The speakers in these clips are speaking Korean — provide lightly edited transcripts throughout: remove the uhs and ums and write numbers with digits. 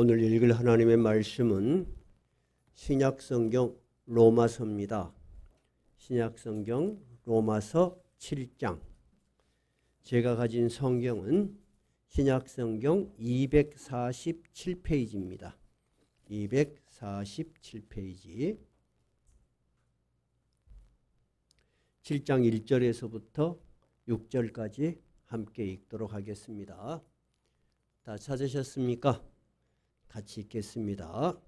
오늘 읽을 하나님의 말씀은 신약성경 로마서입니다. 신약성경 로마서 7장. 제가 가진 성경은 신약성경 247페이지입니다. 247페이지. 7장 1절에서부터 6절까지 함께 읽도록 하겠습니다. 다 찾으셨습니까? 같이 읽겠습니다.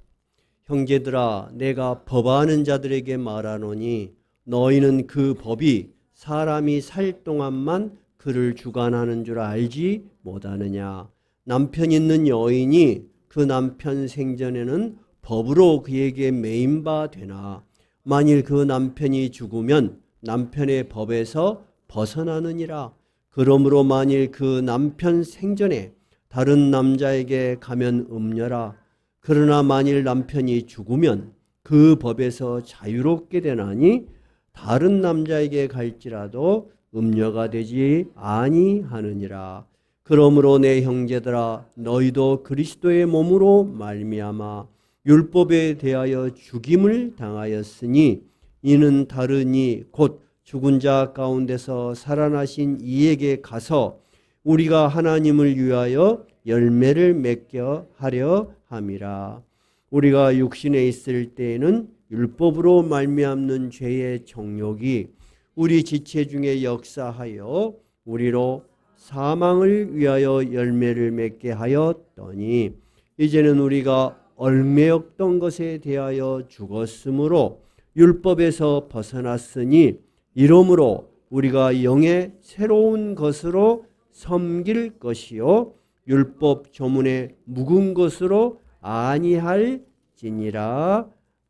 형제들아, 내가 법하는 자들에게 말하노니 너희는 그 법이 사람이 살 동안만 그를 주관하는 줄 알지 못하느냐. 남편 있는 여인이 그 남편 생전에는 법으로 그에게 매인 바 되나. 만일 그 남편이 죽으면 남편의 법에서 벗어나느니라. 그러므로 만일 그 남편 생전에 다른 남자에게 가면 음녀라. 그러나 만일 남편이 죽으면 그 법에서 자유롭게 되나니 다른 남자에게 갈지라도 음녀가 되지 아니하느니라. 그러므로 내 형제들아, 너희도 그리스도의 몸으로 말미암아 율법에 대하여 죽임을 당하였으니 이는 다르니 곧 죽은 자 가운데서 살아나신 이에게 가서 우리가 하나님을 위하여 열매를 맺게 하려 함이라. 우리가 육신에 있을 때에는 율법으로 말미암는 죄의 정욕이 우리 지체 중에 역사하여 우리로 사망을 위하여 열매를 맺게 하였더니 이제는 우리가 얽매였던 것에 대하여 죽었으므로 율법에서 벗어났으니 이러므로 우리가 영의 새로운 것으로 섬길 것이요 율법 조문에 묵은 것으로 아니할지니라.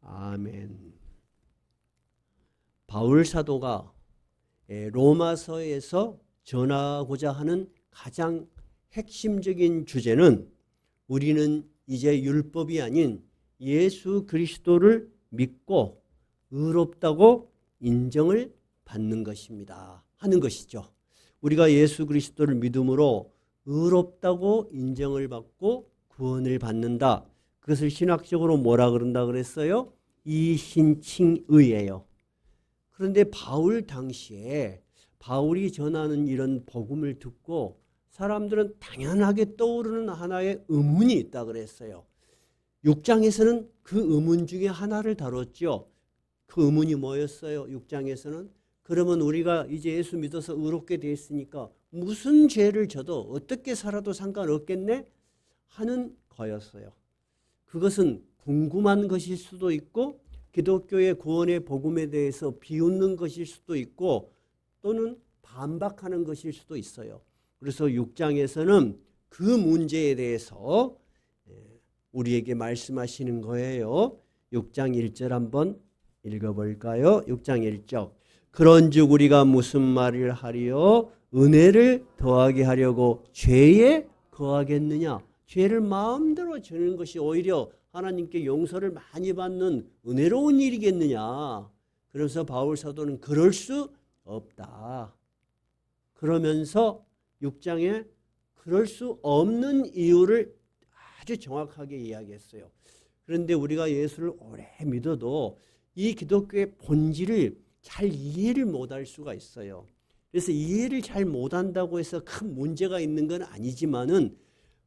아멘. 바울 사도가 로마서에서 전하고자 하는 가장 핵심적인 주제는 우리는 이제 율법이 아닌 예수 그리스도를 믿고 의롭다고 인정을 받는 것입니다. 하는 것이죠. 우리가 예수 그리스도를 믿음으로 의롭다고 인정을 받고 구원을 받는다. 그것을 신학적으로 뭐라 그런다 그랬어요? 이신칭의예요. 그런데 바울 당시에 바울이 전하는 이런 복음을 듣고 사람들은 당연하게 떠오르는 하나의 의문이 있다 그랬어요. 6장에서는 그 의문 중에 하나를 다뤘죠. 그 의문이 뭐였어요? 6장에서는 그러면 우리가 이제 예수 믿어서 의롭게 됐으니까 무슨 죄를 져도 어떻게 살아도 상관없겠네? 하는 거였어요. 그것은 궁금한 것일 수도 있고 기독교의 구원의 복음에 대해서 비웃는 것일 수도 있고 또는 반박하는 것일 수도 있어요. 그래서 6장에서는 그 문제에 대해서 우리에게 말씀하시는 거예요. 6장 1절 한번 읽어볼까요? 6장 1절. 그런즉 우리가 무슨 말을 하리요? 은혜를 더하게 하려고 죄에 거하겠느냐? 죄를 마음대로 지는 것이 오히려 하나님께 용서를 많이 받는 은혜로운 일이겠느냐? 그래서 바울 사도는 그럴 수 없다. 그러면서 6장에 그럴 수 없는 이유를 아주 정확하게 이야기했어요. 그런데 우리가 예수를 오래 믿어도 이 기독교의 본질을 잘 이해를 못할 수가 있어요. 그래서 이해를 잘 못한다고 해서 큰 문제가 있는 건 아니지만은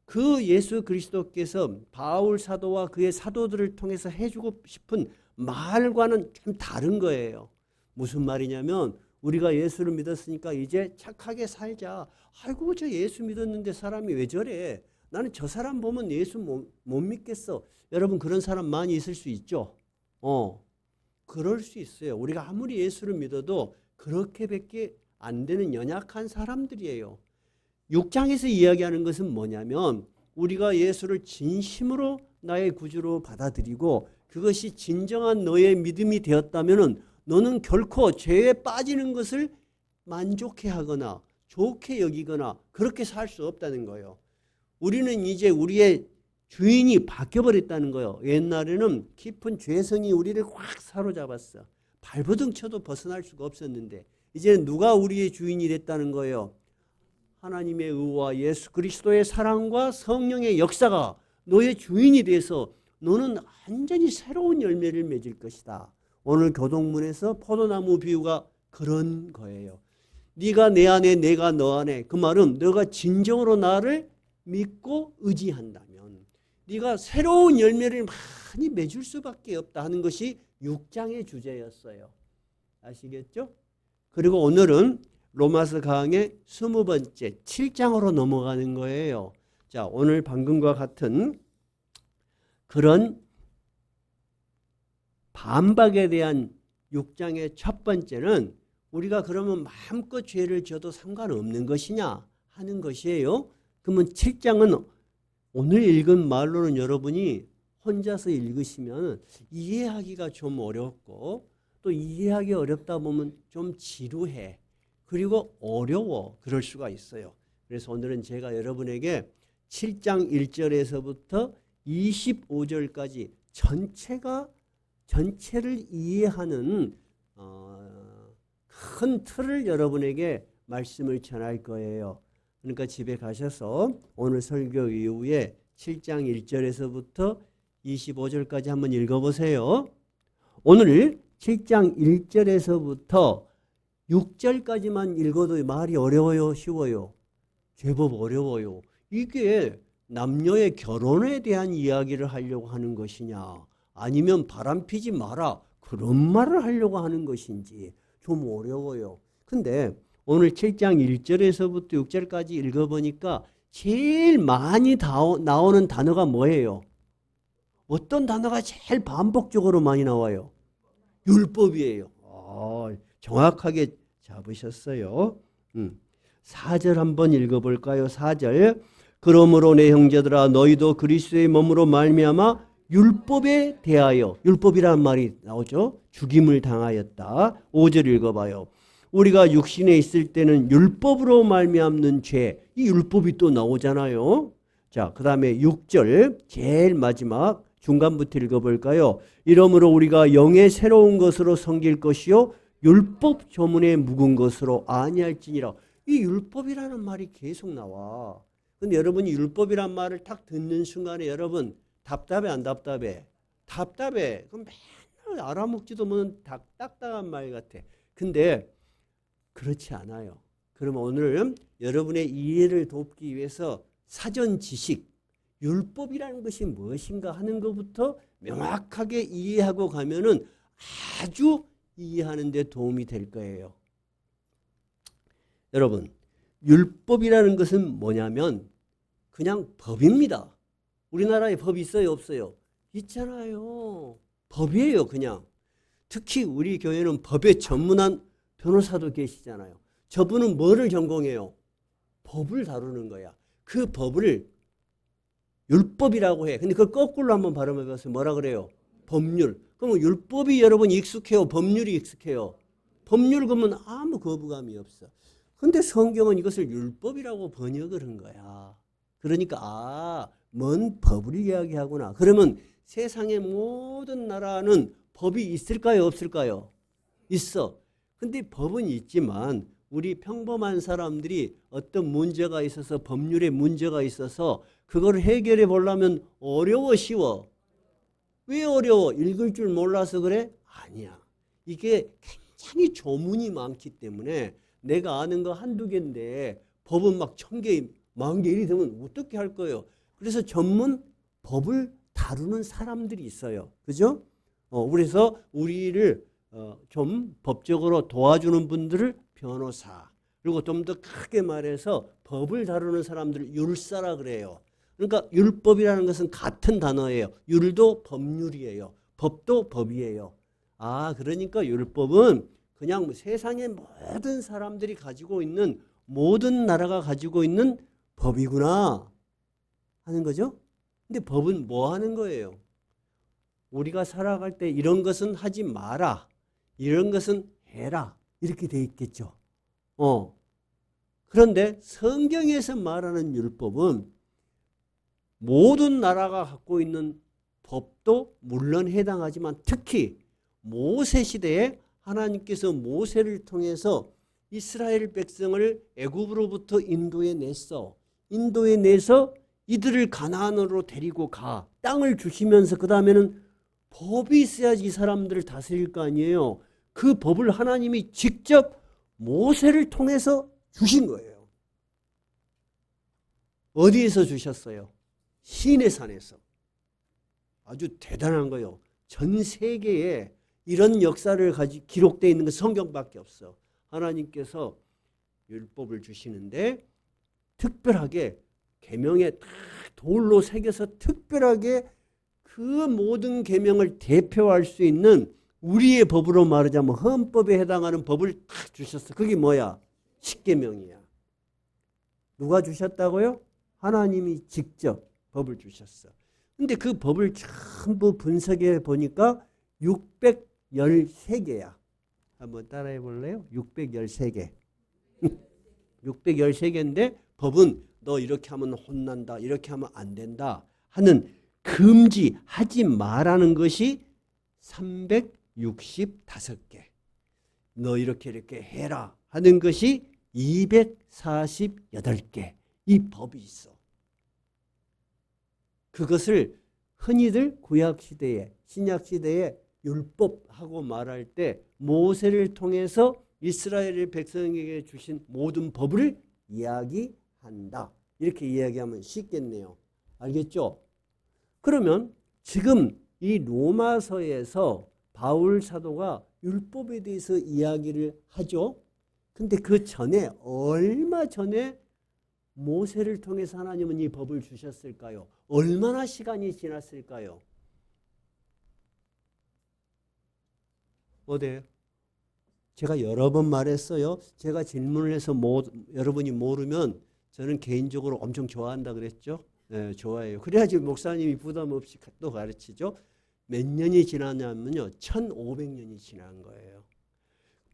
그 예수 그리스도께서 바울 사도와 그의 사도들을 통해서 해주고 싶은 말과는 좀 다른 거예요. 무슨 말이냐면 우리가 예수를 믿었으니까 이제 착하게 살자. 아이고 저 예수 믿었는데 사람이 왜 저래? 나는 저 사람 보면 예수 못 믿겠어. 여러분 그런 사람 많이 있을 수 있죠. 그럴 수 있어요. 우리가 아무리 예수를 믿어도 그렇게밖에 안 되는 연약한 사람들이에요. 6장에서 이야기하는 것은 뭐냐면 우리가 예수를 진심으로 나의 구주로 받아들이고 그것이 진정한 너의 믿음이 되었다면 너는 결코 죄에 빠지는 것을 만족해하거나 좋게 여기거나 그렇게 살 수 없다는 거예요. 우리는 이제 우리의 주인이 바뀌어버렸다는 거예요. 옛날에는 깊은 죄성이 우리를 확 사로잡았어. 발버둥 쳐도 벗어날 수가 없었는데 이제는 누가 우리의 주인이 됐다는 거예요? 하나님의 의와 예수 그리스도의 사랑과 성령의 역사가 너의 주인이 돼서 너는 완전히 새로운 열매를 맺을 것이다. 오늘 교동문에서 포도나무 비유가 그런 거예요. 네가 내 안에 내가 너 안에, 그 말은 너가 진정으로 나를 믿고 의지한다면 네가 새로운 열매를 많이 맺을 수밖에 없다 하는 것이 6장의 주제였어요. 아시겠죠? 그리고 오늘은 로마서 강의 20번째 7장으로 넘어가는 거예요. 자, 오늘 방금과 같은 그런 반박에 대한 6장의 첫 번째는 우리가 그러면 마음껏 죄를 져도 상관없는 것이냐 하는 것이에요. 그러면 7장은 오늘 읽은 말로는 여러분이 혼자서 읽으시면 이해하기가 좀 어렵고, 또 이해하기 어렵다 보면 좀 지루해. 그리고 어려워. 그럴 수가 있어요. 그래서 오늘은 제가 여러분에게 7장 1절에서부터 25절까지 전체를 이해하는 큰 틀을 여러분에게 말씀을 전할 거예요. 그러니까 집에 가셔서 오늘 설교 이후에 7장 1절에서부터 25절까지 한번 읽어보세요. 오늘 7장 1절에서부터 6절까지만 읽어도 말이 어려워요, 쉬워요? 제법 어려워요. 이게 남녀의 결혼에 대한 이야기를 하려고 하는 것이냐, 아니면 바람피지 마라 그런 말을 하려고 하는 것인지 좀 어려워요. 근데 오늘 7장 1절에서부터 6절까지 읽어보니까 제일 많이 나오는 단어가 뭐예요? 어떤 단어가 제일 반복적으로 많이 나와요? 율법이에요. 정확하게 잡으셨어요. 4절 한번 읽어볼까요? 4절. 그러므로 내 형제들아 너희도 그리스도의 몸으로 말미암아 율법에 대하여, 율법이라는 말이 나오죠. 죽임을 당하였다. 5절 읽어봐요. 우리가 육신에 있을 때는 율법으로 말미암는 죄, 이 율법이 또 나오잖아요. 자, 그 다음에 6절 제일 마지막 중간부터 읽어볼까요? 이러므로 우리가 영의 새로운 것으로 섬길 것이요 율법 조문에 묵은 것으로 아니할지니라. 이 율법이라는 말이 계속 나와. 근데 여러분이 율법이란 말을 딱 듣는 순간에 여러분 답답해 안 답답해? 답답해. 그럼 맨날 알아먹지도 못한 딱딱한 말 같아. 근데 그렇지 않아요. 그럼 오늘 여러분의 이해를 돕기 위해서 사전 지식, 율법이라는 것이 무엇인가 하는 것부터 명확하게 이해하고 가면은 아주 이해하는 데 도움이 될 거예요. 여러분, 율법이라는 것은 뭐냐면 그냥 법입니다. 우리나라에 법이 있어요, 없어요? 있잖아요. 법이에요, 그냥. 특히 우리 교회는 법에 전문한 변호사도 계시잖아요. 저분은 뭐를 전공해요? 법을 다루는 거야. 그 법을 율법이라고 해. 근데 그걸 거꾸로 한번 발음해 보세요. 뭐라 그래요? 법률. 그러면 율법이 여러분 익숙해요? 법률이 익숙해요? 법률 그러면 아무 거부감이 없어. 근데 성경은 이것을 율법이라고 번역을 한 거야. 그러니까 뭔 법을 이야기하구나. 그러면 세상의 모든 나라는 법이 있을까요, 없을까요? 있어. 근데 법은 있지만 우리 평범한 사람들이 어떤 문제가 있어서, 법률에 문제가 있어서 그걸 해결해 보려면 어려워, 쉬워? 왜 어려워? 읽을 줄 몰라서 그래? 아니야. 이게 굉장히 조문이 많기 때문에 내가 아는 거 한두 개인데 법은 막 1000개, 10,000개 이리 되면 어떻게 할 거예요? 그래서 전문 법을 다루는 사람들이 있어요. 그죠? 그래서 우리를 좀 법적으로 도와주는 분들을 변호사, 그리고 좀 더 크게 말해서 법을 다루는 사람들을 율사라 그래요. 그러니까 율법이라는 것은 같은 단어예요. 율도 법률이에요. 법도 법이에요. 그러니까 율법은 그냥 세상의 모든 사람들이 가지고 있는, 모든 나라가 가지고 있는 법이구나 하는 거죠. 근데 법은 뭐 하는 거예요? 우리가 살아갈 때 이런 것은 하지 마라, 이런 것은 해라, 이렇게 돼 있겠죠. 그런데 성경에서 말하는 율법은 모든 나라가 갖고 있는 법도 물론 해당하지만 특히 모세 시대에 하나님께서 모세를 통해서 이스라엘 백성을 애굽으로부터 인도에 냈어. 인도에 내서 이들을 가나안으로 데리고 가. 땅을 주시면서 그 다음에는 법이 있어야지 이 사람들을 다스릴 거 아니에요. 그 법을 하나님이 직접 모세를 통해서 주신 거예요. 어디에서 주셨어요? 시내산에서. 아주 대단한 거예요. 전 세계에 이런 역사를 기록되어 있는 건 성경밖에 없어. 하나님께서 율법을 주시는데 특별하게 계명에 딱 돌로 새겨서 특별하게 그 모든 계명을 대표할 수 있는 우리의 법으로 말하자면 헌법에 해당하는 법을 딱 주셨어. 그게 뭐야? 십계명이야. 누가 주셨다고요? 하나님이 직접 법을 주셨어. 근데 그 법을 전부 분석해 보니까 613개야. 한번 따라해 볼래요? 613개. 613개인데 법은 너 이렇게 하면 혼난다, 이렇게 하면 안 된다 하는 금지하지 말라는 것이 365개. 너 이렇게 해라 하는 것이 248개. 이 법이 있어. 그것을 흔히들 구약시대에, 신약시대에 율법하고 말할 때 모세를 통해서 이스라엘 백성에게 주신 모든 법을 이야기한다. 이렇게 이야기하면 쉽겠네요. 알겠죠? 그러면 지금 이 로마서에서 바울 사도가 율법에 대해서 이야기를 하죠. 근데 그 전에 얼마 전에 모세를 통해서 하나님은 이 법을 주셨을까요? 얼마나 시간이 지났을까요? 어때요? 제가 여러 번 말했어요. 제가 질문을 해서 여러분이 모르면 저는 개인적으로 엄청 좋아한다 그랬죠. 네, 좋아해요. 그래야지 목사님이 부담 없이 또 가르치죠. 몇 년이 지났냐면요. 1500년이 지난 거예요.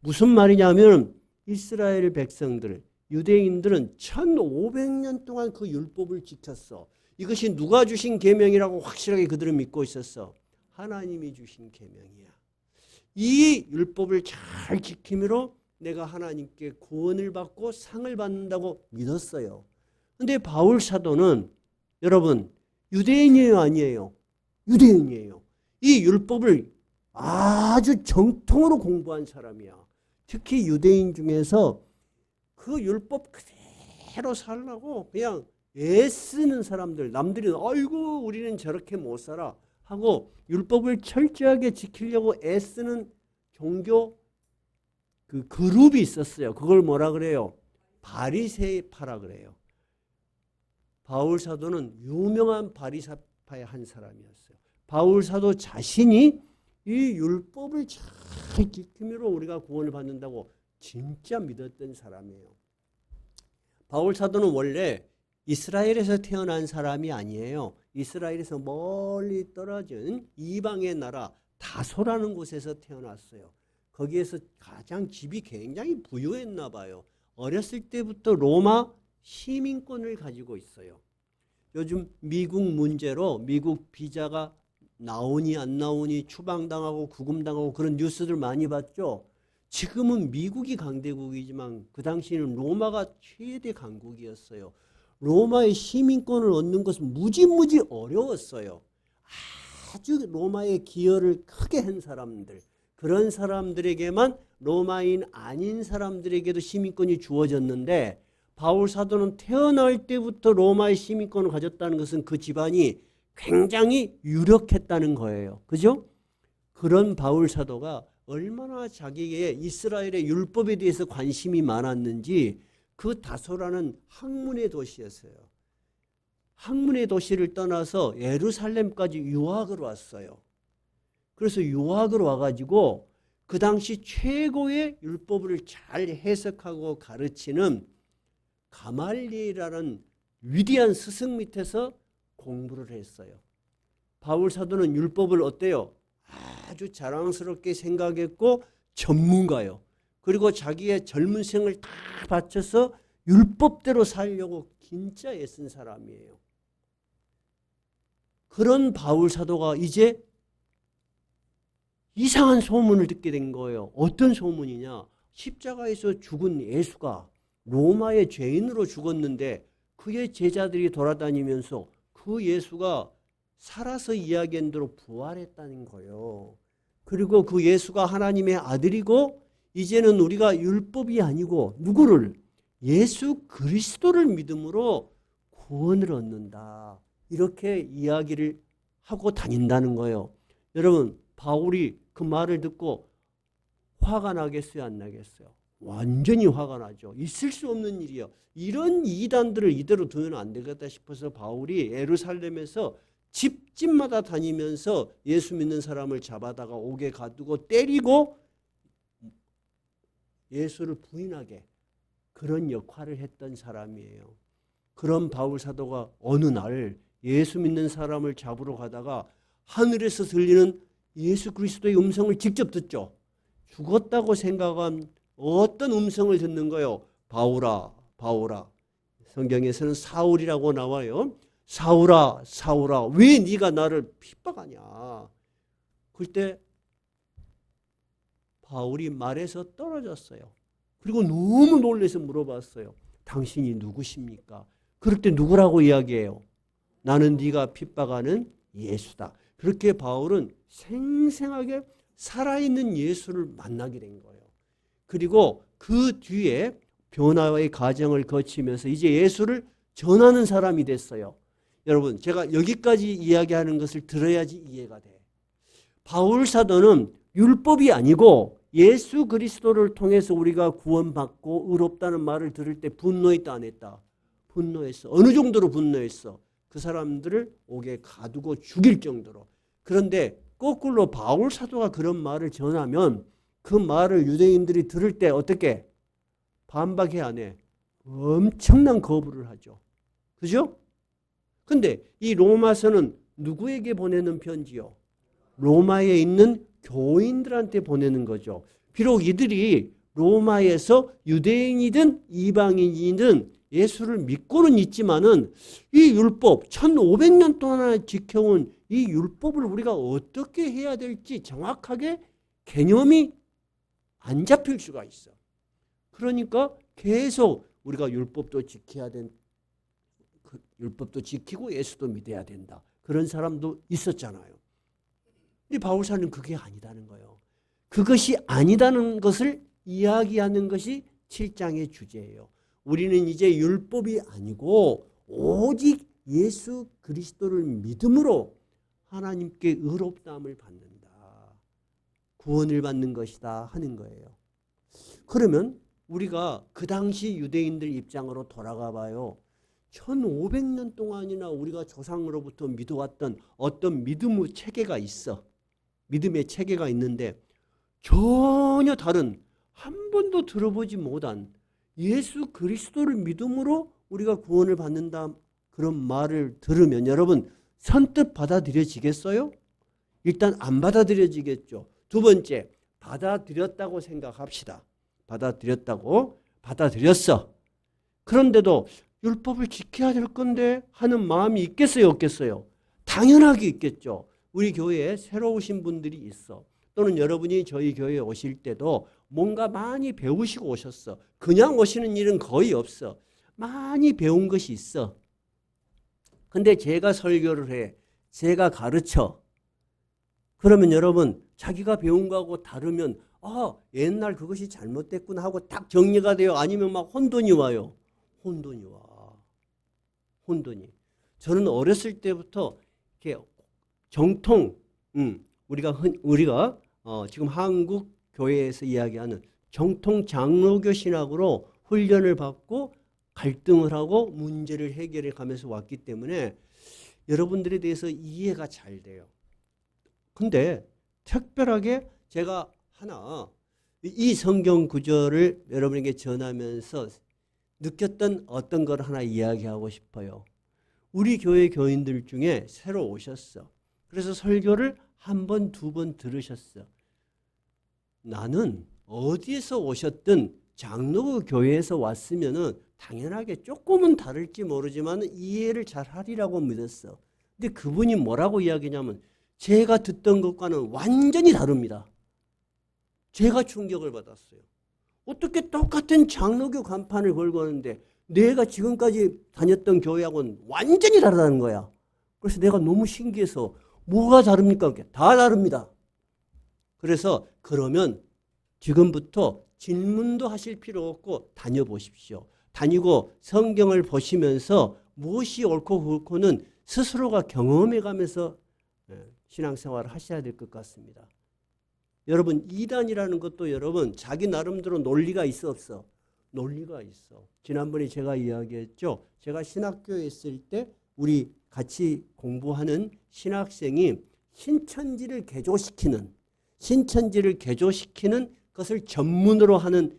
무슨 말이냐면 이스라엘 백성들, 유대인들은 1500년 동안 그 율법을 지켰어. 이것이 누가 주신 계명이라고 확실하게 그들은 믿고 있었어. 하나님이 주신 계명이야. 이 율법을 잘 지킴으로 내가 하나님께 구원을 받고 상을 받는다고 믿었어요. 그런데 바울 사도는 여러분 유대인이에요, 아니에요? 유대인이에요. 이 율법을 아주 정통으로 공부한 사람이야. 특히 유대인 중에서 그 율법 그대로 살라고 그냥 애쓰는 사람들, 남들이 아이고 우리는 저렇게 못 살아 하고 율법을 철저하게 지키려고 애쓰는 종교 그 그룹이 있었어요. 그걸 뭐라 그래요? 바리새파라 그래요. 바울 사도는 유명한 바리새파의 한 사람이었어요. 바울 사도 자신이 이 율법을 잘 지킴으로 우리가 구원을 받는다고 진짜 믿었던 사람이에요. 바울 사도는 원래 이스라엘에서 태어난 사람이 아니에요. 이스라엘에서 멀리 떨어진 이방의 나라 다소라는 곳에서 태어났어요. 거기에서 가장 집이 굉장히 부유했나 봐요. 어렸을 때부터 로마 시민권을 가지고 있어요. 요즘 미국 문제로 미국 비자가 나오니 안 나오니 추방당하고 구금당하고 그런 뉴스들 많이 봤죠. 지금은 미국이 강대국이지만 그 당시에는 로마가 최대 강국이었어요. 로마의 시민권을 얻는 것은 무지무지 어려웠어요. 아주 로마의 기여를 크게 한 사람들, 그런 사람들에게만 로마인 아닌 사람들에게도 시민권이 주어졌는데 바울 사도는 태어날 때부터 로마의 시민권을 가졌다는 것은 그 집안이 굉장히 유력했다는 거예요. 그죠? 그런 바울 사도가 얼마나 자기의 이스라엘의 율법에 대해서 관심이 많았는지 그 다소라는 학문의 도시였어요. 학문의 도시를 떠나서 예루살렘까지 유학을 왔어요. 그래서 유학을 와가지고 그 당시 최고의 율법을 잘 해석하고 가르치는 가말리엘이라는 위대한 스승 밑에서 공부를 했어요. 바울 사도는 율법을 어때요? 아주 자랑스럽게 생각했고 전문가요. 그리고 자기의 젊은 생을 다 바쳐서 율법대로 살려고 진짜 애쓴 사람이에요. 그런 바울 사도가 이제 이상한 소문을 듣게 된 거예요. 어떤 소문이냐? 십자가에서 죽은 예수가 로마의 죄인으로 죽었는데 그의 제자들이 돌아다니면서 그 예수가 살아서 이야기한 대로 부활했다는 거예요. 그리고 그 예수가 하나님의 아들이고 이제는 우리가 율법이 아니고 누구를? 예수 그리스도를 믿음으로 구원을 얻는다. 이렇게 이야기를 하고 다닌다는 거예요. 여러분, 바울이 그 말을 듣고 화가 나겠어요, 안 나겠어요? 완전히 화가 나죠. 있을 수 없는 일이요. 이런 이단들을 이대로 두면 안 되겠다 싶어서 바울이 예루살렘에서 집집마다 다니면서 예수 믿는 사람을 잡아다가 옥에 가두고 때리고 예수를 부인하게 그런 역할을 했던 사람이에요. 그런 바울 사도가 어느 날 예수 믿는 사람을 잡으러 가다가 하늘에서 들리는 예수 그리스도의 음성을 직접 듣죠. 죽었다고 생각한 어떤 음성을 듣는 거예요? 바울아, 바울아. 성경에서는 사울이라고 나와요. 사울아, 사울아, 왜 네가 나를 핍박하냐? 그때 바울이 말에서 떨어졌어요. 그리고 너무 놀라서 물어봤어요. 당신이 누구십니까? 그럴 때 누구라고 이야기해요? 나는 네가 핍박하는 예수다. 그렇게 바울은 생생하게 살아있는 예수를 만나게 된 거예요. 그리고 그 뒤에 변화의 과정을 거치면서 이제 예수를 전하는 사람이 됐어요. 여러분, 제가 여기까지 이야기하는 것을 들어야지 이해가 돼. 바울 사도는 율법이 아니고 예수 그리스도를 통해서 우리가 구원받고 의롭다는 말을 들을 때 분노했다 안 했다? 분노했어. 어느 정도로 분노했어? 그 사람들을 옥에 가두고 죽일 정도로. 그런데 거꾸로 바울 사도가 그런 말을 전하면 그 말을 유대인들이 들을 때 어떻게? 반박해 안 해? 엄청난 거부를 하죠. 그죠? 근데 이 로마서는 누구에게 보내는 편지요? 로마에 있는 교인들한테 보내는 거죠. 비록 이들이 로마에서 유대인이든 이방인이든 예수를 믿고는 있지만은 이 율법 1500년 동안 지켜온 이 율법을 우리가 어떻게 해야 될지 정확하게 개념이 안 잡힐 수가 있어. 그러니까 계속 우리가 율법도 지켜야 율법도 지키고 예수도 믿어야 된다. 그런 사람도 있었잖아요. 근데 바울사는 그게 아니다는 거예요. 그것이 아니다는 것을 이야기하는 것이 7장의 주제예요. 우리는 이제 율법이 아니고 오직 예수 그리스도를 믿음으로 하나님께 의롭다함을 받는다. 구원을 받는 것이다 하는 거예요. 그러면 우리가 그 당시 유대인들 입장으로 돌아가 봐요. 1500년 동안이나 우리가 조상으로부터 믿어왔던 어떤 믿음의 체계가 있어. 믿음의 체계가 있는데 전혀 다른 한 번도 들어보지 못한 예수 그리스도를 믿음으로 우리가 구원을 받는다 그런 말을 들으면 여러분 선뜻 받아들여지겠어요? 일단 안 받아들여지겠죠. 두 번째, 받아들였다고 생각합시다. 받아들였어. 그런데도 율법을 지켜야 될 건데 하는 마음이 있겠어요, 없겠어요? 당연하게 있겠죠. 우리 교회에 새로 오신 분들이 있어. 또는 여러분이 저희 교회에 오실 때도 뭔가 많이 배우시고 오셨어. 그냥 오시는 일은 거의 없어. 많이 배운 것이 있어. 근데 제가 설교를 해. 제가 가르쳐. 그러면 여러분 자기가 배운 거하고 다르면 옛날 그것이 잘못됐구나 하고 딱 정리가 돼요. 아니면 막 혼돈이 와요. 혼돈이 와. 혼돈이. 저는 어렸을 때부터 이렇게 정통 우리가 지금 한국 교회에서 이야기하는 정통 장로교 신학으로 훈련을 받고 갈등을 하고 문제를 해결해 가면서 왔기 때문에 여러분들에 대해서 이해가 잘 돼요. 근데 특별하게 제가 하나 이 성경 구절을 여러분에게 전하면서 느꼈던 어떤 걸 하나 이야기하고 싶어요. 우리 교회 교인들 중에 새로 오셨어. 그래서 설교를 한 번, 두 번 들으셨어. 나는 어디에서 오셨든 장로교 교회에서 왔으면은 당연하게 조금은 다를지 모르지만 이해를 잘 하리라고 믿었어. 근데 그분이 뭐라고 이야기냐면 제가 듣던 것과는 완전히 다릅니다. 제가 충격을 받았어요. 어떻게 똑같은 장로교 간판을 걸고 하는데 내가 지금까지 다녔던 교회하고는 완전히 다르다는 거야. 그래서 내가 너무 신기해서 뭐가 다릅니까? 다 다릅니다. 그래서 그러면 지금부터 질문도 하실 필요 없고 다녀보십시오. 다니고 성경을 보시면서 무엇이 옳고 그렇고는 스스로가 경험해가면서 신앙생활을 하셔야 될 것 같습니다. 여러분 이단이라는 것도 여러분 자기 나름대로 논리가 있어 없어? 논리가 있어. 지난번에 제가 이야기했죠. 제가 신학교에 있을 때 우리 같이 공부하는 신학생이 신천지를 개조시키는 것을 전문으로 하는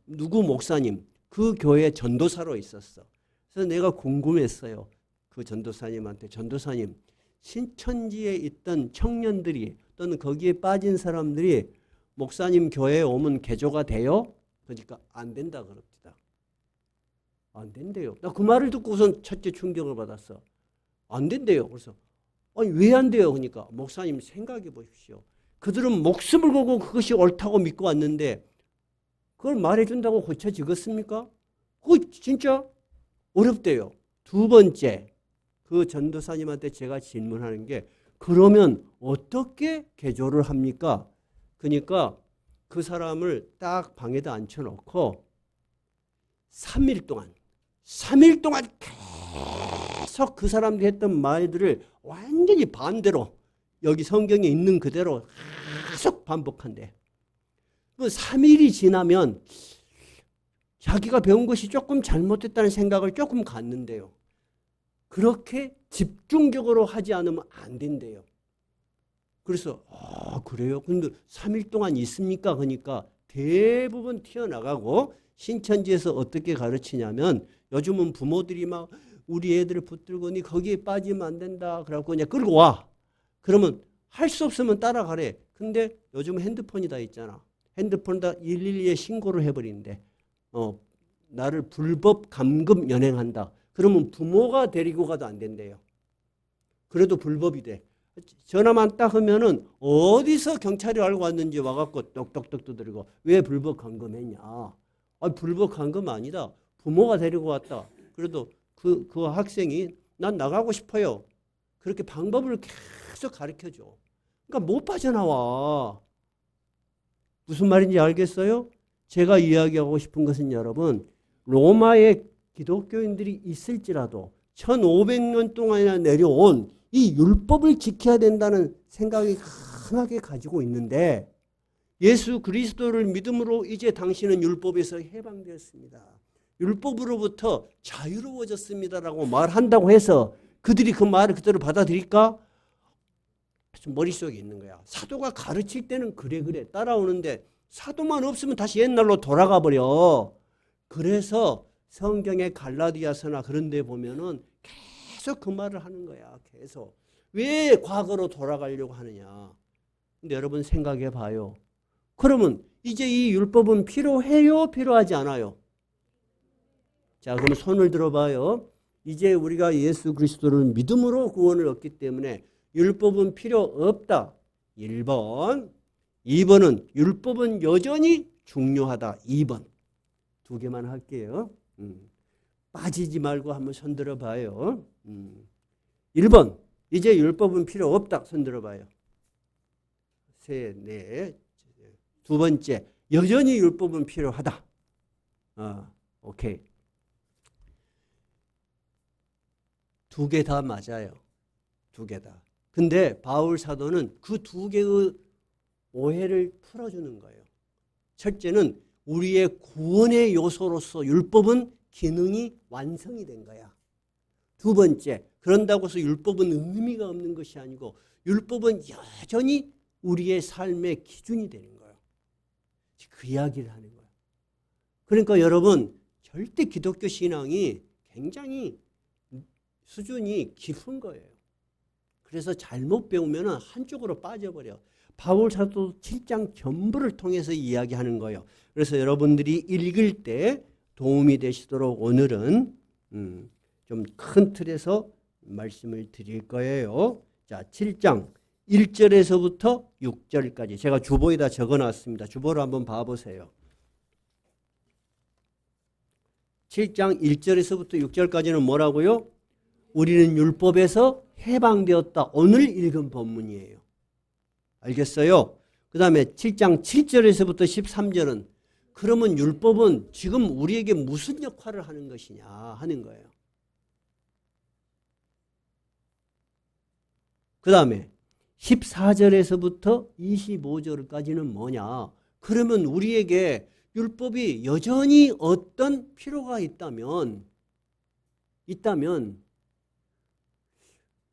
누구 목사님, 그 교회 전도사로 있었어. 그래서 내가 궁금했어요. 그 전도사님한테, 전도사님, 신천지에 있던 청년들이 또는 거기에 빠진 사람들이 목사님 교회에 오면 개조가 돼요? 그러니까 안 된다 그럽니다. 안 된대요. 나 그 말을 듣고선 첫째 충격을 받았어. 안 된대요. 그래서 아니 왜 안 돼요? 그러니까 목사님 생각해 보십시오. 그들은 목숨을 걸고 그것이 옳다고 믿고 왔는데 그걸 말해준다고 고쳐지겠습니까? 그거 진짜 어렵대요. 두 번째, 그 전도사님한테 제가 질문하는 게 그러면 어떻게 개조를 합니까? 그러니까 그 사람을 딱 방에다 앉혀놓고 3일 동안 계속 그 사람들이 했던 말들을 완전히 반대로 여기 성경에 있는 그대로 계속 반복한대. 그 3일이 지나면 자기가 배운 것이 조금 잘못됐다는 생각을 조금 갖는데요. 그렇게 집중적으로 하지 않으면 안 된대요. 그래서 그래요? 근데 3일 동안 있습니까? 그러니까 대부분 튀어나가고 신천지에서 어떻게 가르치냐면 요즘은 부모들이 막 우리 애들을 붙들고 니 거기에 빠지면 안 된다. 그래갖고 그냥 끌고 와. 그러면 할 수 없으면 따라가래. 근데 요즘 핸드폰이 다 있잖아. 핸드폰에다 112에 신고를 해버리는데 나를 불법 감금 연행한다. 그러면 부모가 데리고 가도 안 된대요. 그래도 불법이 돼. 전화만 딱 하면은 어디서 경찰이 알고 왔는지 와갖고 똑똑똑 두드리고 왜 불법 감금했냐. 불법 감금 아니다. 부모가 데리고 왔다. 그래도 그 학생이 난 나가고 싶어요. 그렇게 방법을 계속 가르쳐줘. 그러니까 못 빠져나와. 무슨 말인지 알겠어요? 제가 이야기하고 싶은 것은 여러분 로마의 기독교인들이 있을지라도 1500년 동안이나 내려온 이 율법을 지켜야 된다는 생각이 강하게 가지고 있는데 예수 그리스도를 믿음으로 이제 당신은 율법에서 해방되었습니다. 율법으로부터 자유로워졌습니다라고 말한다고 해서 그들이 그 말을 그대로 받아들일까? 머릿속에 있는 거야. 사도가 가르칠 때는 그래 따라오는데 사도만 없으면 다시 옛날로 돌아가 버려. 그래서 성경의 갈라디아서나 그런 데 보면은 계속 그 말을 하는 거야. 계속. 왜 과거로 돌아가려고 하느냐. 근데 여러분 생각해 봐요. 그러면 이제 이 율법은 필요해요? 필요하지 않아요? 자, 그럼 손을 들어봐요. 이제 우리가 예수 그리스도를 믿음으로 구원을 얻기 때문에 율법은 필요 없다. 1번. 2번은 율법은 여전히 중요하다. 2번. 두 개만 할게요. 빠지지 말고 한번 손 들어봐요. 1번. 이제 율법은 필요 없다. 손 들어봐요. 셋, 넷. 두 번째. 여전히 율법은 필요하다. 오케이. 두 개 다 맞아요. 두 개 다. 근데 바울 사도는 그 두 개의 오해를 풀어주는 거예요. 첫째는 우리의 구원의 요소로서 율법은 기능이 완성이 된 거야. 두 번째, 그런다고 해서 율법은 의미가 없는 것이 아니고 율법은 여전히 우리의 삶의 기준이 되는 거예요. 그 이야기를 하는 거예요. 그러니까 여러분 절대 기독교 신앙이 굉장히 수준이 깊은 거예요. 그래서 잘못 배우면 한쪽으로 빠져버려. 바울 사도 7장 전부를 통해서 이야기하는 거예요. 그래서 여러분들이 읽을 때 도움이 되시도록 오늘은 좀 큰 틀에서 말씀을 드릴 거예요. 자, 7장 1절에서부터 6절까지 제가 주보에다 적어놨습니다. 주보를 한번 봐보세요. 7장 1절에서부터 6절까지는 뭐라고요? 우리는 율법에서 해방되었다. 오늘 읽은 본문이에요. 알겠어요? 그 다음에 7장 7절에서부터 13절은 그러면 율법은 지금 우리에게 무슨 역할을 하는 것이냐 하는 거예요. 그 다음에 14절에서부터 25절까지는 뭐냐? 그러면 우리에게 율법이 여전히 어떤 필요가 있다면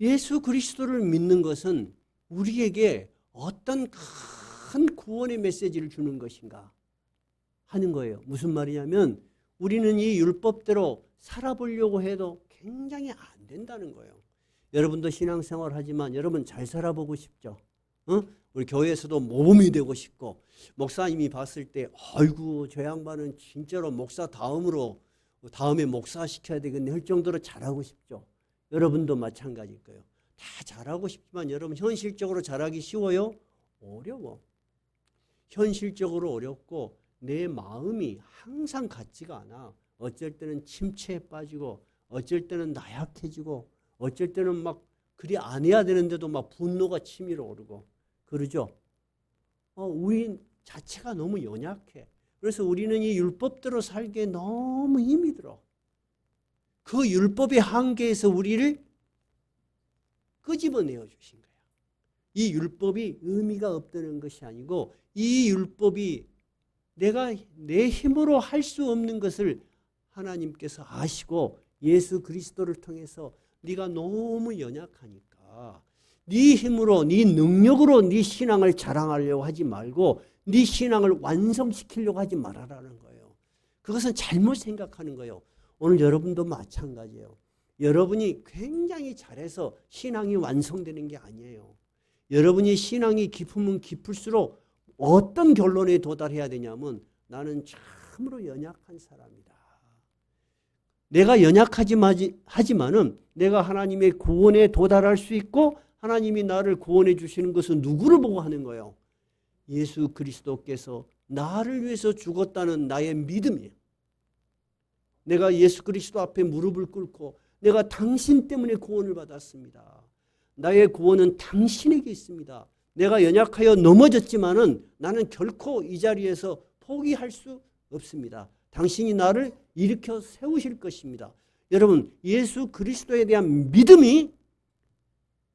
예수 그리스도를 믿는 것은 우리에게 어떤 큰 구원의 메시지를 주는 것인가 하는 거예요. 무슨 말이냐면 우리는 이 율법대로 살아보려고 해도 굉장히 안 된다는 거예요. 여러분도 신앙생활 하지만 여러분 잘 살아보고 싶죠? 우리 교회에서도 모범이 되고 싶고 목사님이 봤을 때 아이고 저 양반은 진짜로 목사 다음에 목사 시켜야 되겠네 할 정도로 잘하고 싶죠. 여러분도 마찬가지일 거예요. 다 잘하고 싶지만 여러분 현실적으로 잘하기 쉬워요? 어려워. 현실적으로 어렵고 내 마음이 항상 같지가 않아. 어쩔 때는 침체에 빠지고 어쩔 때는 나약해지고 어쩔 때는 막 그리 안 해야 되는데도 막 분노가 치밀어 오르고 그러죠. 우리 자체가 너무 연약해. 그래서 우리는 이 율법대로 살기에 너무 힘이 들어. 그 율법의 한계에서 우리를 끄집어내어 주신 거야. 이 율법이 의미가 없다는 것이 아니고 이 율법이 내가 내 힘으로 할 수 없는 것을 하나님께서 아시고 예수 그리스도를 통해서 네가 너무 연약하니까 네 힘으로 네 능력으로 네 신앙을 자랑하려고 하지 말고 네 신앙을 완성시키려고 하지 말아라는 거예요. 그것은 잘못 생각하는 거예요. 오늘 여러분도 마찬가지예요. 여러분이 굉장히 잘해서 신앙이 완성되는 게 아니에요. 여러분이 신앙이 깊으면 깊을수록 어떤 결론에 도달해야 되냐면 나는 참으로 연약한 사람이다. 내가 하지만은 내가 하나님의 구원에 도달할 수 있고 하나님이 나를 구원해 주시는 것은 누구를 보고 하는 거예요? 예수 그리스도께서 나를 위해서 죽었다는 나의 믿음이에요. 내가 예수 그리스도 앞에 무릎을 꿇고 내가 당신 때문에 구원을 받았습니다. 나의 구원은 당신에게 있습니다. 내가 연약하여 넘어졌지만은 나는 결코 이 자리에서 포기할 수 없습니다. 당신이 나를 일으켜 세우실 것입니다. 여러분, 예수 그리스도에 대한 믿음이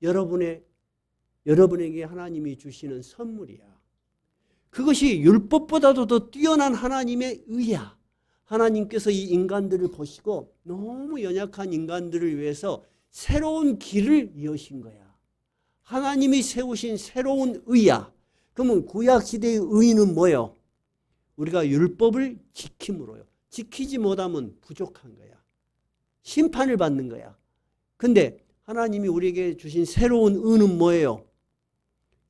여러분에게 하나님이 주시는 선물이야. 그것이 율법보다도 더 뛰어난 하나님의 의야. 하나님께서 이 인간들을 보시고 너무 연약한 인간들을 위해서 새로운 길을 여신 거야. 하나님이 세우신 새로운 의야. 그러면 구약시대의 의는 뭐예요? 우리가 율법을 지킴으로요. 지키지 못하면 부족한 거야. 심판을 받는 거야. 근데 하나님이 우리에게 주신 새로운 의는 뭐예요?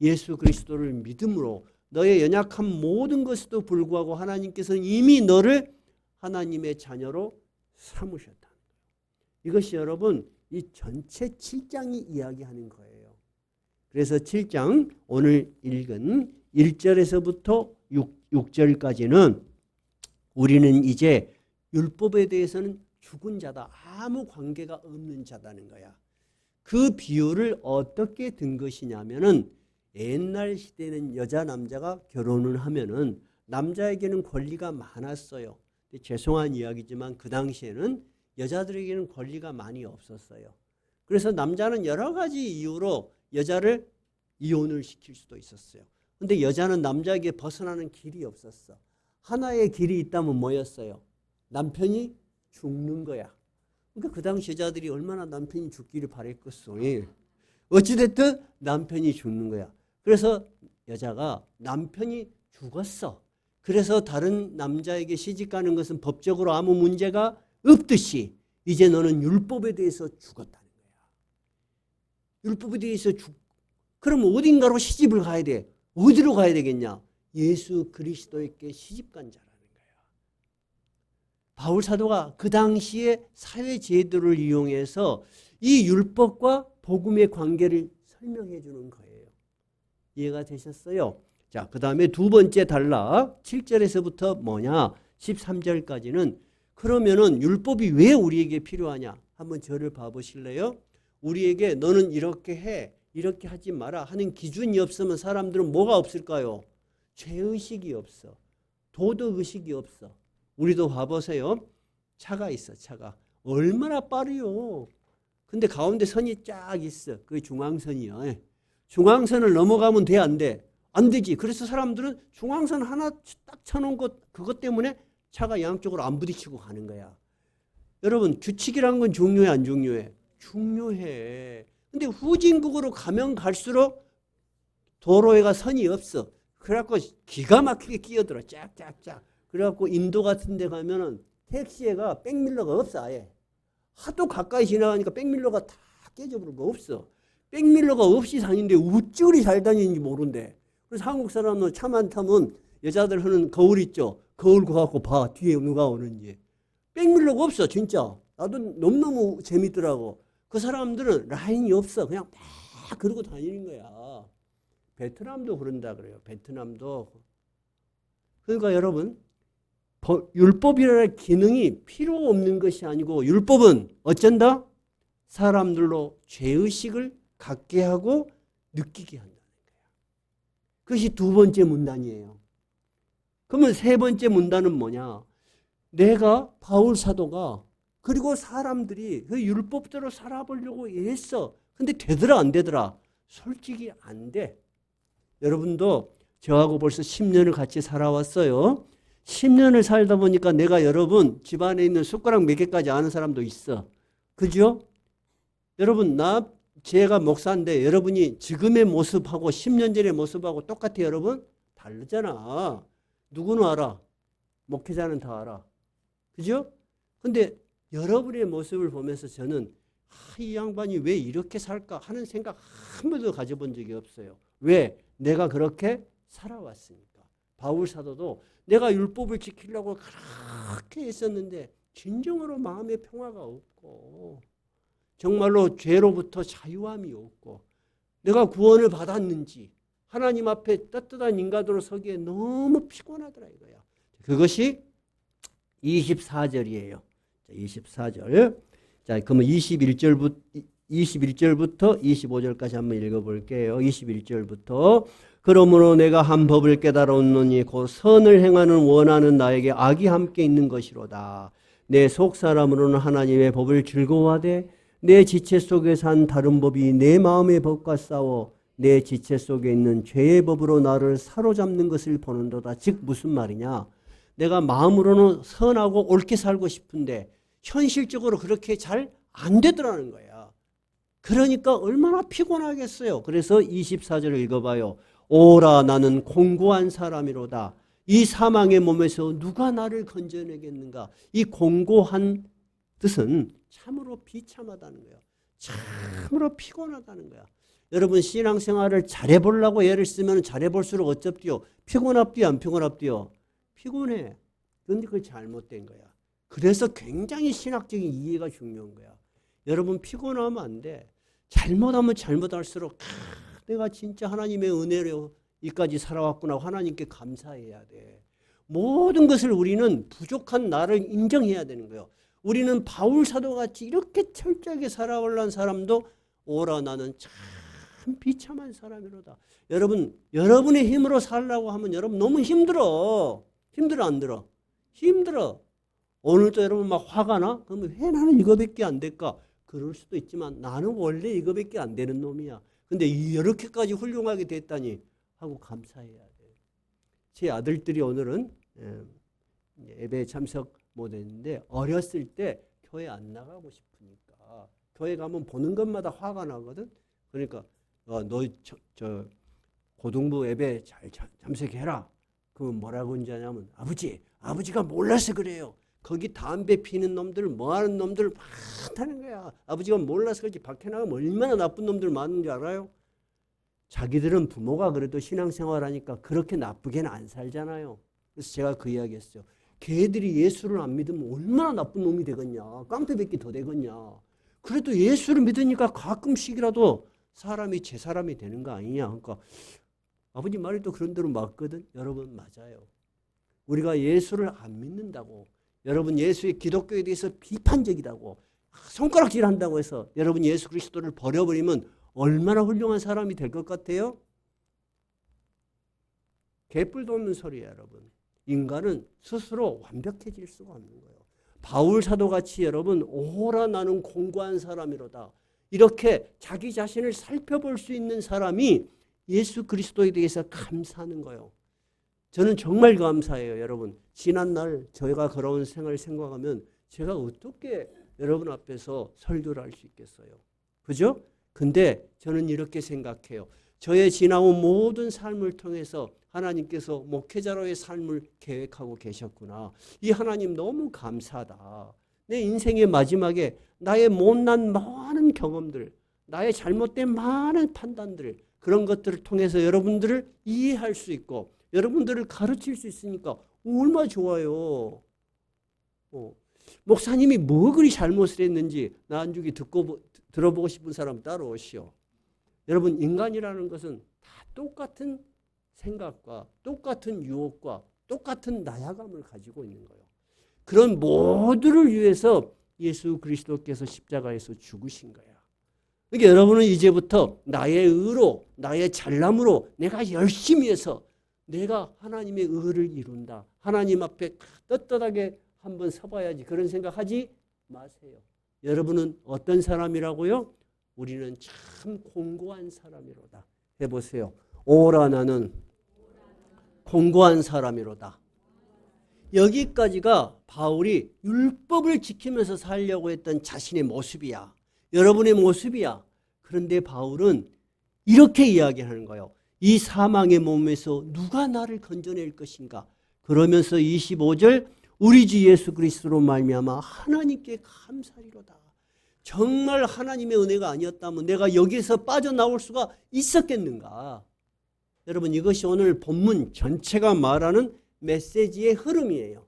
예수 그리스도를 믿음으로 너의 연약한 모든 것에도 불구하고 하나님께서는 이미 너를 하나님의 자녀로 삼으셨다. 이것이 여러분 이 전체 7장이 이야기하는 거예요. 그래서 7장 오늘 읽은 1절에서부터 6절까지는 우리는 이제 율법에 대해서는 죽은 자다. 아무 관계가 없는 자다는 거야. 그 비유를 어떻게 든 것이냐면은 옛날 시대는 여자 남자가 결혼을 하면은 남자에게는 권리가 많았어요. 죄송한 이야기지만 그 당시에는 여자들에게는 권리가 많이 없었어요. 그래서 남자는 여러 가지 이유로 여자를 이혼을 시킬 수도 있었어요. 근데 여자는 남자에게 벗어나는 길이 없었어. 하나의 길이 있다면 뭐였어요? 남편이 죽는 거야. 그러니까 그 당시 여자들이 얼마나 남편이 죽기를 바랬겠어. 어찌됐든 남편이 죽는 거야. 그래서 여자가 남편이 죽었어. 그래서 다른 남자에게 시집가는 것은 법적으로 아무 문제가 없듯이 이제 너는 율법에 대해서 죽었다는 거야. 율법에 대해서 그럼 어딘가로 시집을 가야 돼. 어디로 가야 되겠냐? 예수 그리스도에게 시집간 자라는 거야. 바울 사도가 그 당시의 사회 제도를 이용해서 이 율법과 복음의 관계를 설명해 주는 거예요. 이해가 되셨어요? 자, 그 다음에 두 번째 단락 7절에서부터 뭐냐? 13절까지는 그러면은 율법이 왜 우리에게 필요하냐? 한번 저를 봐보실래요? 우리에게 너는 이렇게 해, 이렇게 하지 마라 하는 기준이 없으면 사람들은 뭐가 없을까요? 죄의식이 없어. 도덕의식이 없어. 우리도 봐보세요. 차가 있어, 차가. 얼마나 빠르요. 근데 가운데 선이 쫙 있어. 그게 중앙선이야. 중앙선을 넘어가면 돼, 안 돼? 안 되지. 그래서 사람들은 중앙선 하나 딱 쳐놓은 그것 때문에 차가 양쪽으로 안 부딪히고 가는 거야. 여러분, 규칙이라는 건 중요해, 안 중요해? 중요해. 근데 후진국으로 가면 갈수록 도로에가 선이 없어. 그래갖고 기가 막히게 끼어들어. 쫙쫙쫙. 그래갖고 인도 같은 데 가면은 택시에가 백밀러가 없어, 아예. 하도 가까이 지나가니까 백밀러가 다 깨져버리고 없어. 백밀러가 없이 다니는데 어찌 잘 다니는지 모른대. 그래서 한국 사람은 차만 타면 여자들 하는 거울 있죠. 거울 가갖고 봐. 뒤에 누가 오는지. 백밀러가 없어, 진짜. 나도 너무너무 재밌더라고. 그 사람들은 라인이 없어. 그냥 막 그러고 다니는 거야. 베트남도 그런다 그래요. 베트남도. 그러니까 여러분, 율법이라는 기능이 필요 없는 것이 아니고 율법은 어쩐다? 사람들로 죄의식을 갖게 하고 느끼게 한다는 거예요. 그것이 두 번째 문단이에요. 그러면 세 번째 문단은 뭐냐? 내가 바울 사도가 그리고 사람들이 그 율법대로 살아보려고 했어. 근데 되더라 안 되더라? 솔직히 안 돼. 여러분도 저하고 벌써 10년을 같이 살아왔어요. 10년을 살다 보니까 내가 여러분 집안에 있는 숟가락 몇 개까지 아는 사람도 있어. 그죠? 여러분 제가 목사인데 여러분이 지금의 모습하고 10년 전의 모습하고 똑같아 여러분? 다르잖아. 누구는 알아? 목회자는 다 알아. 그죠? 근데 여러분의 모습을 보면서 저는 이 양반이 왜 이렇게 살까 하는 생각 한 번도 가져본 적이 없어요. 왜? 내가 그렇게 살아왔으니까. 바울 사도도 내가 율법을 지키려고 그렇게 했었는데 진정으로 마음의 평화가 없고 정말로 죄로부터 자유함이 없고 내가 구원을 받았는지 하나님 앞에 떳떳한 인간으로 서기에 너무 피곤하더라 이거야. 그것이 24절이에요. 24절. 자, 그러면 21절부터 25절까지 한번 읽어볼게요. 21절부터 그러므로 내가 한 법을 깨달았노니 곧 선을 행하는 원하는 나에게 악이 함께 있는 것이로다. 내 속사람으로는 하나님의 법을 즐거워하되 내 지체 속에 산 다른 법이 내 마음의 법과 싸워 내 지체 속에 있는 죄의 법으로 나를 사로잡는 것을 보는도다. 즉 무슨 말이냐? 내가 마음으로는 선하고 옳게 살고 싶은데 현실적으로 그렇게 잘 안 되더라는 거야. 그러니까 얼마나 피곤하겠어요. 그래서 24절을 읽어봐요. 오라 나는 공고한 사람이로다. 이 사망의 몸에서 누가 나를 건져내겠는가. 이 공고한 뜻은 참으로 비참하다는 거예요. 참으로 피곤하다는 거야. 여러분 신앙생활을 잘해보려고 애를 쓰면 잘해볼수록 어쩌디요? 피곤합디요? 안 피곤합디요? 피곤해. 그런데 그게 잘못된 거야. 그래서 굉장히 신학적인 이해가 중요한 거야. 여러분 피곤하면 안 돼. 잘못하면 잘못할수록 내가 진짜 하나님의 은혜로 이까지 살아왔구나 하나님께 감사해야 돼. 모든 것을 우리는 부족한 나를 인정해야 되는 거예요. 우리는 바울 사도같이 이렇게 철저하게 살아올란 사람도 오라 나는 참 비참한 사람이로다. 여러분 여러분의 힘으로 살라고 하면 여러분 너무 힘들어. 힘들어 안 들어? 힘들어. 오늘도 여러분 막 화가 나? 그러면 왜 나는 이거밖에 안 될까? 그럴 수도 있지만 나는 원래 이거밖에 안 되는 놈이야. 근데 이렇게까지 훌륭하게 됐다니 하고 감사해야 돼. 제 아들들이 오늘은 예배에 참석 못했는데 어렸을 때 교회 안 나가고 싶으니까 교회 가면 보는 것마다 화가 나거든. 그러니까 너 저 고등부 예배 잘 참석해라. 그럼 뭐라고 하냐면 아버지가 몰라서 그래요. 거기 담배 피는 놈들 뭐하는 놈들 많다는 거야. 아버지가 몰라서 그렇지 밖에 나가면 얼마나 나쁜 놈들 많은 줄 알아요? 자기들은 부모가 그래도 신앙생활하니까 그렇게 나쁘게는 안 살잖아요. 그래서 제가 그 이야기 했어요. 걔들이 예수를 안 믿으면 얼마나 나쁜 놈이 되겠냐. 깡패밖에 더 되겠냐. 그래도 예수를 믿으니까 가끔씩이라도 사람이 제 사람이 되는 거 아니냐. 그러니까 아버지 말이 또 그런 대로 맞거든. 여러분 맞아요. 우리가 예수를 안 믿는다고 여러분 예수의 기독교에 대해서 비판적이라고 손가락질한다고 해서 여러분 예수 그리스도를 버려버리면 얼마나 훌륭한 사람이 될 것 같아요? 개뿔도 없는 소리예요, 여러분. 인간은 스스로 완벽해질 수가 없는 거예요. 바울 사도같이 여러분 오라 나는 공고한 사람이로다. 이렇게 자기 자신을 살펴볼 수 있는 사람이 예수 그리스도에 대해서 감사하는 거예요. 저는 정말 감사해요, 여러분. 지난날 저희가 걸어온 생활을 생각하면 제가 어떻게 여러분 앞에서 설교를 할 수 있겠어요? 그죠? 근데 저는 이렇게 생각해요. 저의 지나온 모든 삶을 통해서 하나님께서 목회자로의 삶을 계획하고 계셨구나. 이 하나님 너무 감사하다. 내 인생의 마지막에 나의 못난 많은 경험들, 나의 잘못된 많은 판단들, 그런 것들을 통해서 여러분들을 이해할 수 있고 여러분들을 가르칠 수 있으니까 얼마나 좋아요. 목사님이 뭐 그리 잘못을 했는지 나한주기 들어보고 싶은 사람 따라오시오. 여러분 인간이라는 것은 다 똑같은 생각과 똑같은 유혹과 똑같은 나약함을 가지고 있는 거예요. 그런 모두를 위해서 예수 그리스도께서 십자가에서 죽으신 거야. 그러니까 여러분은 이제부터 나의 의로, 나의 잘남으로 내가 열심히 해서 내가 하나님의 의를 이룬다. 하나님 앞에 떳떳하게 한번 서봐야지. 그런 생각하지 마세요. 여러분은 어떤 사람이라고요? 우리는 참 공고한 사람이로다. 해보세요. 오라 나는 공고한 사람이로다. 여기까지가 바울이 율법을 지키면서 살려고 했던 자신의 모습이야. 여러분의 모습이야. 그런데 바울은 이렇게 이야기하는 거예요. 이 사망의 몸에서 누가 나를 건져낼 것인가? 그러면서 25절 우리 주 예수 그리스도로 말미암아 하나님께 감사리로다. 정말 하나님의 은혜가 아니었다면 내가 여기서 빠져나올 수가 있었겠는가? 여러분 이것이 오늘 본문 전체가 말하는 메시지의 흐름이에요.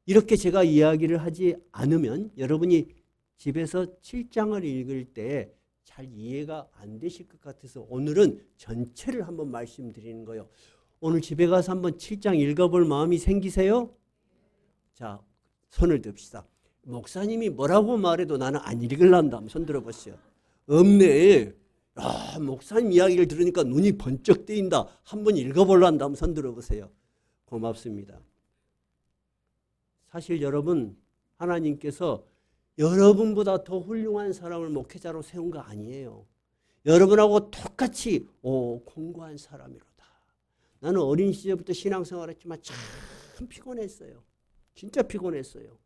이렇게 제가 이야기를 하지 않으면 여러분이 집에서 7장을 읽을 때 잘 이해가 안 되실 것 같아서 오늘은 전체를 한번 말씀드리는 거예요. 오늘 집에 가서 한번 7장 읽어볼 마음이 생기세요? 자, 손을 듭시다. 목사님이 뭐라고 말해도 나는 안 읽으란다. 손 들어보세요. 없네. 야, 목사님 이야기를 들으니까 눈이 번쩍 뜨인다. 한번 읽어볼란다. 손 들어보세요. 고맙습니다. 사실 여러분 하나님께서 여러분보다 더 훌륭한 사람을 목회자로 세운 거 아니에요. 여러분하고 똑같이 공고한 사람이로다. 나는 어린 시절부터 신앙생활 했지만 참 피곤했어요. 진짜 피곤했어요.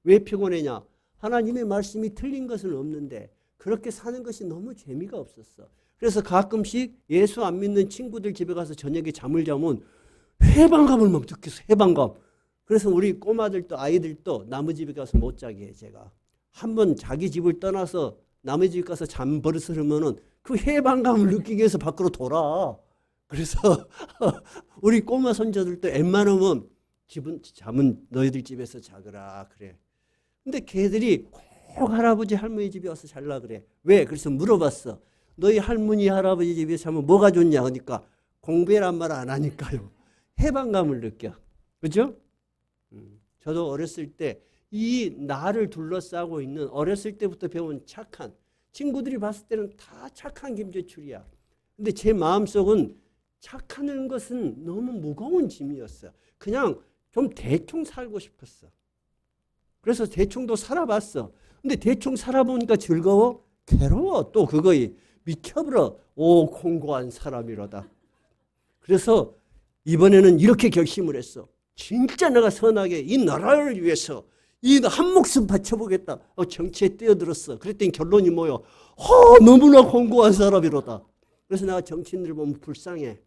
왜 피곤했냐? 하나님의 말씀이 틀린 것은 없는데 그렇게 사는 것이 너무 재미가 없었어. 그래서 가끔씩 예수 안 믿는 친구들 집에 가서 저녁에 잠을 자면 해방감을 막 느꼈어. 해방감. 그래서 우리 꼬마들도 아이들도 남의 집에 가서 못 자게 해. 제가 한번 자기 집을 떠나서 남의 집 가서 잠 버릇을 하면은 그 해방감을 느끼기 위해서 밖으로 돌아. 그래서 우리 꼬마 손자들도 웬만하면 잠은 너희들 집에서 자거라 그래. 근데 걔들이 꼭 할아버지 할머니 집에 와서 잘라 그래. 왜? 그래서 물어봤어. 너희 할머니 할아버지 집에 자면 뭐가 좋냐 하니까 공부해란 말 안 하니까요. 해방감을 느껴. 그죠? 저도 어렸을 때 이 나를 둘러싸고 있는 어렸을 때부터 배운 착한 친구들이 봤을 때는 다 착한 김재출이야. 근데 제 마음속은 착하는 것은 너무 무거운 짐이었어. 그냥 좀 대충 살고 싶었어. 그래서 대충도 살아봤어. 근데 대충 살아보니까 즐거워? 괴로워. 또 그거이 미쳐버려. 공고한 사람이로다. 그래서 이번에는 이렇게 결심을 했어. 진짜 내가 선하게 이 나라를 위해서 이 한 목숨 바쳐보겠다. 정치에 뛰어들었어. 그랬더니 결론이 뭐요? 너무나 공고한 사람이로다. 그래서 내가 정치인들 보면 불쌍해.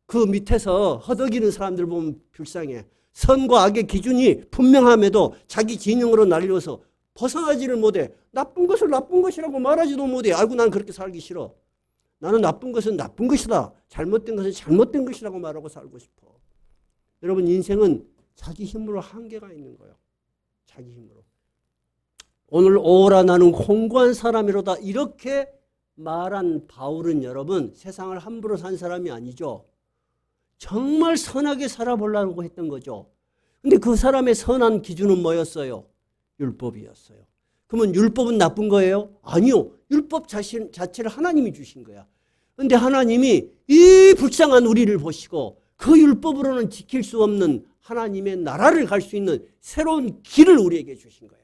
그 밑에서 허덕이는 사람들 보면 불쌍해. 선과 악의 기준이 분명함에도 자기 진영으로 날려서 벗어나지를 못해. 나쁜 것을 나쁜 것이라고 말하지도 못해. 아이고 난 그렇게 살기 싫어. 나는 나쁜 것은 나쁜 것이다. 잘못된 것은 잘못된 것이라고 말하고 살고 싶어. 여러분 인생은 자기 힘으로 한계가 있는 거예요. 자기 힘으로. 오늘 오라 나는 공고한 사람이로다 이렇게 말한 바울은 여러분 세상을 함부로 산 사람이 아니죠. 정말 선하게 살아보려고 했던 거죠. 근데 그 사람의 선한 기준은 뭐였어요? 율법이었어요. 그러면 율법은 나쁜 거예요? 아니요. 율법 자체를 하나님이 주신 거야. 그런데 하나님이 이 불쌍한 우리를 보시고 그 율법으로는 지킬 수 없는 하나님의 나라를 갈 수 있는 새로운 길을 우리에게 주신 거야.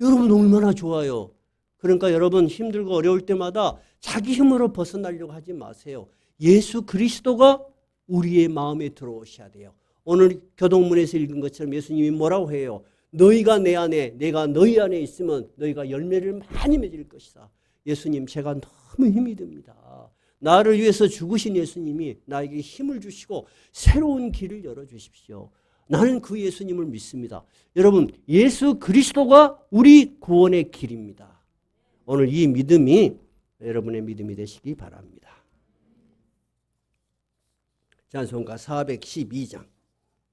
여러분 얼마나 좋아요. 그러니까 여러분 힘들고 어려울 때마다 자기 힘으로 벗어나려고 하지 마세요. 예수 그리스도가 우리의 마음에 들어오셔야 돼요. 오늘 교동문에서 읽은 것처럼 예수님이 뭐라고 해요? 너희가 내 안에 내가 너희 안에 있으면 너희가 열매를 많이 맺을 것이다. 예수님 제가 너무 힘이 듭니다. 나를 위해서 죽으신 예수님이 나에게 힘을 주시고 새로운 길을 열어주십시오. 나는 그 예수님을 믿습니다. 여러분 예수 그리스도가 우리 구원의 길입니다. 오늘 이 믿음이 여러분의 믿음이 되시기 바랍니다. 찬송가 412장